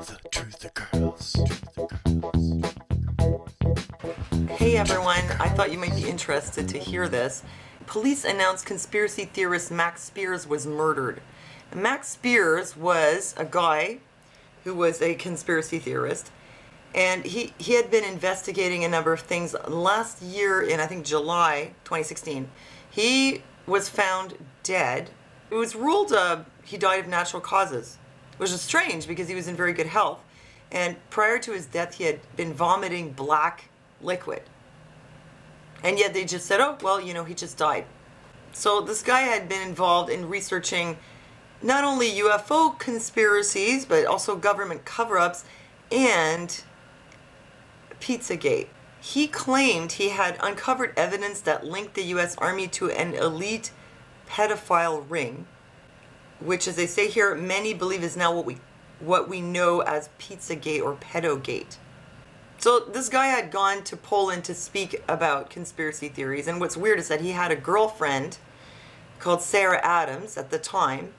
The Truth of Girls. Hey everyone, I thought you might be interested to hear this. Police announced conspiracy theorist Max Spiers was murdered. Max Spiers was a guy who was a conspiracy theorist, and he had been investigating a number of things. Last year, in I think July 2016, he was found dead. It was ruled he died of natural causes, which is strange because he was in very good health. And prior to his death, he had been vomiting black liquid. And yet they just said, oh, well, you know, he just died. So this guy had been involved in researching not only UFO conspiracies, but also government cover-ups and Pizzagate. He claimed he had uncovered evidence that linked the U.S. Army to an elite pedophile ring, which, as they say here, many believe is now what we know as Pizzagate or Pedogate. So this guy had gone to Poland to speak about conspiracy theories, and what's weird is that he had a girlfriend called Sarah Adams at the time.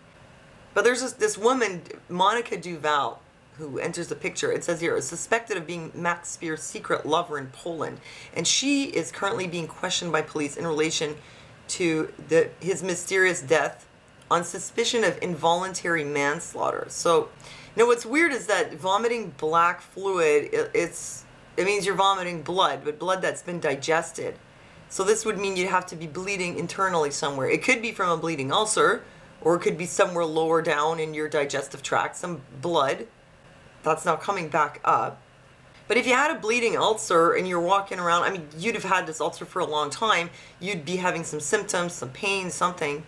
But there's this woman, Monica Duval, who enters the picture. It says here, is suspected of being Max Spiers' secret lover in Poland, and she is currently being questioned by police in relation to his mysterious death on suspicion of involuntary manslaughter. So, you know, what's weird is that vomiting black fluid, it means you're vomiting blood, but blood that's been digested. So this would mean you'd have to be bleeding internally somewhere. It could be from a bleeding ulcer, or it could be somewhere lower down in your digestive tract, some blood that's now coming back up. But if you had a bleeding ulcer and you're walking around, I mean, you'd have had this ulcer for a long time, you'd be having some symptoms, some pain, something.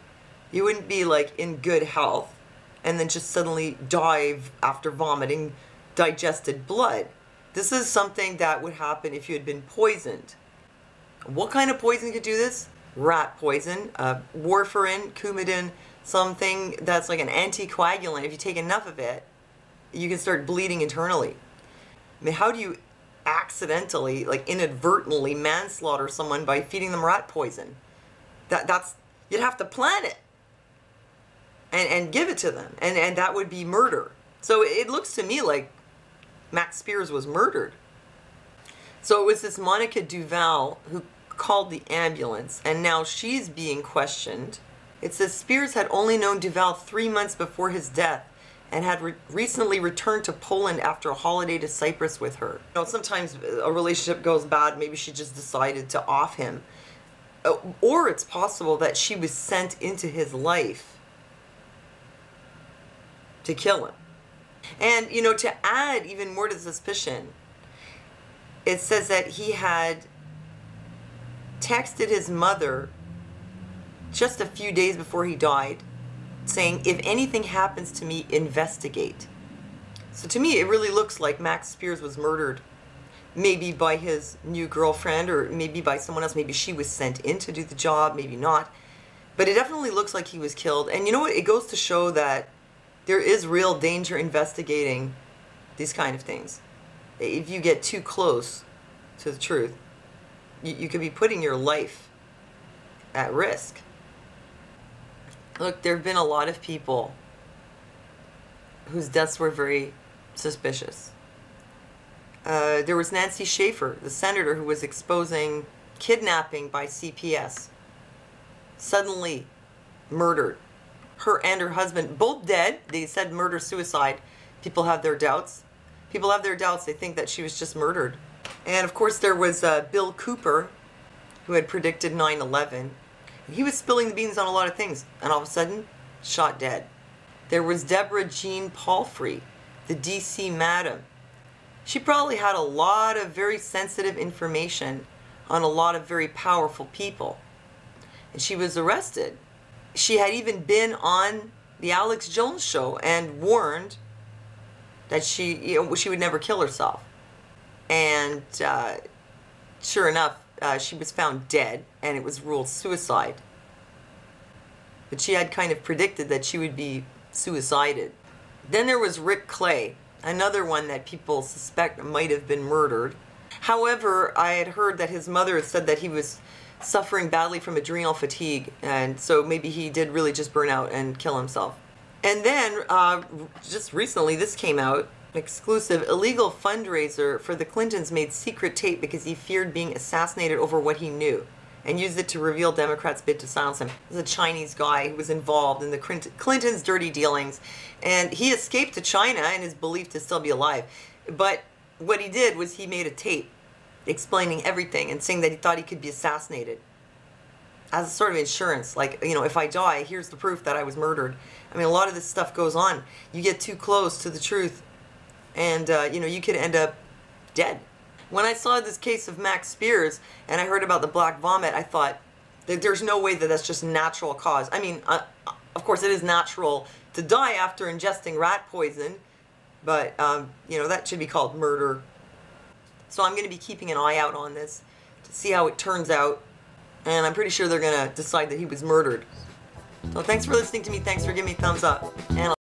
You wouldn't be like in good health and then just suddenly die after vomiting digested blood. This is something that would happen if you had been poisoned. What kind of poison could do this? Rat poison, warfarin, Coumadin, something that's like an anticoagulant. If you take enough of it, you can start bleeding internally. I mean, how do you accidentally, like inadvertently manslaughter someone by feeding them rat poison? That's you'd have to plan it and give it to them, and that would be murder. So it looks to me like Max Spiers was murdered. So it was this Monica Duval who called the ambulance, and now she's being questioned. It says Spiers had only known Duval 3 months before his death and had recently returned to Poland after a holiday to Cyprus with her. You know, sometimes a relationship goes bad, maybe she just decided to off him. Or it's possible that she was sent into his life to kill him. And, you know, to add even more to the suspicion, it says that he had texted his mother just a few days before he died, saying, if anything happens to me, investigate. So to me, it really looks like Max Spiers was murdered, maybe by his new girlfriend, or maybe by someone else. Maybe she was sent in to do the job, maybe not. But it definitely looks like he was killed. And you know what? It goes to show that there is real danger investigating these kind of things. If you get too close to the truth, you could be putting your life at risk. Look, there have been a lot of people whose deaths were very suspicious. There was Nancy Schaefer, the senator who was exposing kidnapping by CPS. Suddenly murdered. Her and her husband, both dead. They said murder-suicide. People have their doubts. People have their doubts. They think that she was just murdered. And of course there was Bill Cooper, who had predicted 9/11. He was spilling the beans on a lot of things, and all of a sudden, shot dead. There was Deborah Jean Palfrey, the DC madam. She probably had a lot of very sensitive information on a lot of very powerful people. And she was arrested. She had even been on the Alex Jones show and warned that she would never kill herself. And sure enough, she was found dead, and it was ruled suicide. But she had kind of predicted that she would be suicided. Then there was Rick Clay, another one that people suspect might have been murdered. However, I had heard that his mother had said that he was suffering badly from adrenal fatigue, and so maybe he did really just burn out and kill himself. And then, just recently, this came out, Exclusive. Illegal fundraiser for the Clintons made secret tape because he feared being assassinated over what he knew, and used it to reveal Democrats' bid to silence him. This is a Chinese guy who was involved in the Clintons' dirty dealings, and he escaped to China and is believed to still be alive. But what he did was he made a tape explaining everything and saying that he thought he could be assassinated as a sort of insurance. Like, you know, if I die, here's the proof that I was murdered. I mean, a lot of this stuff goes on. You get too close to the truth, and, you know, you could end up dead. When I saw this case of Max Spiers and I heard about the black vomit, I thought that there's no way that that's just natural cause. I mean, of course, it is natural to die after ingesting rat poison, but, you know, that should be called murder. So I'm going to be keeping an eye out on this to see how it turns out, and I'm pretty sure they're going to decide that he was murdered. So thanks for listening to me. Thanks for giving me a thumbs up, and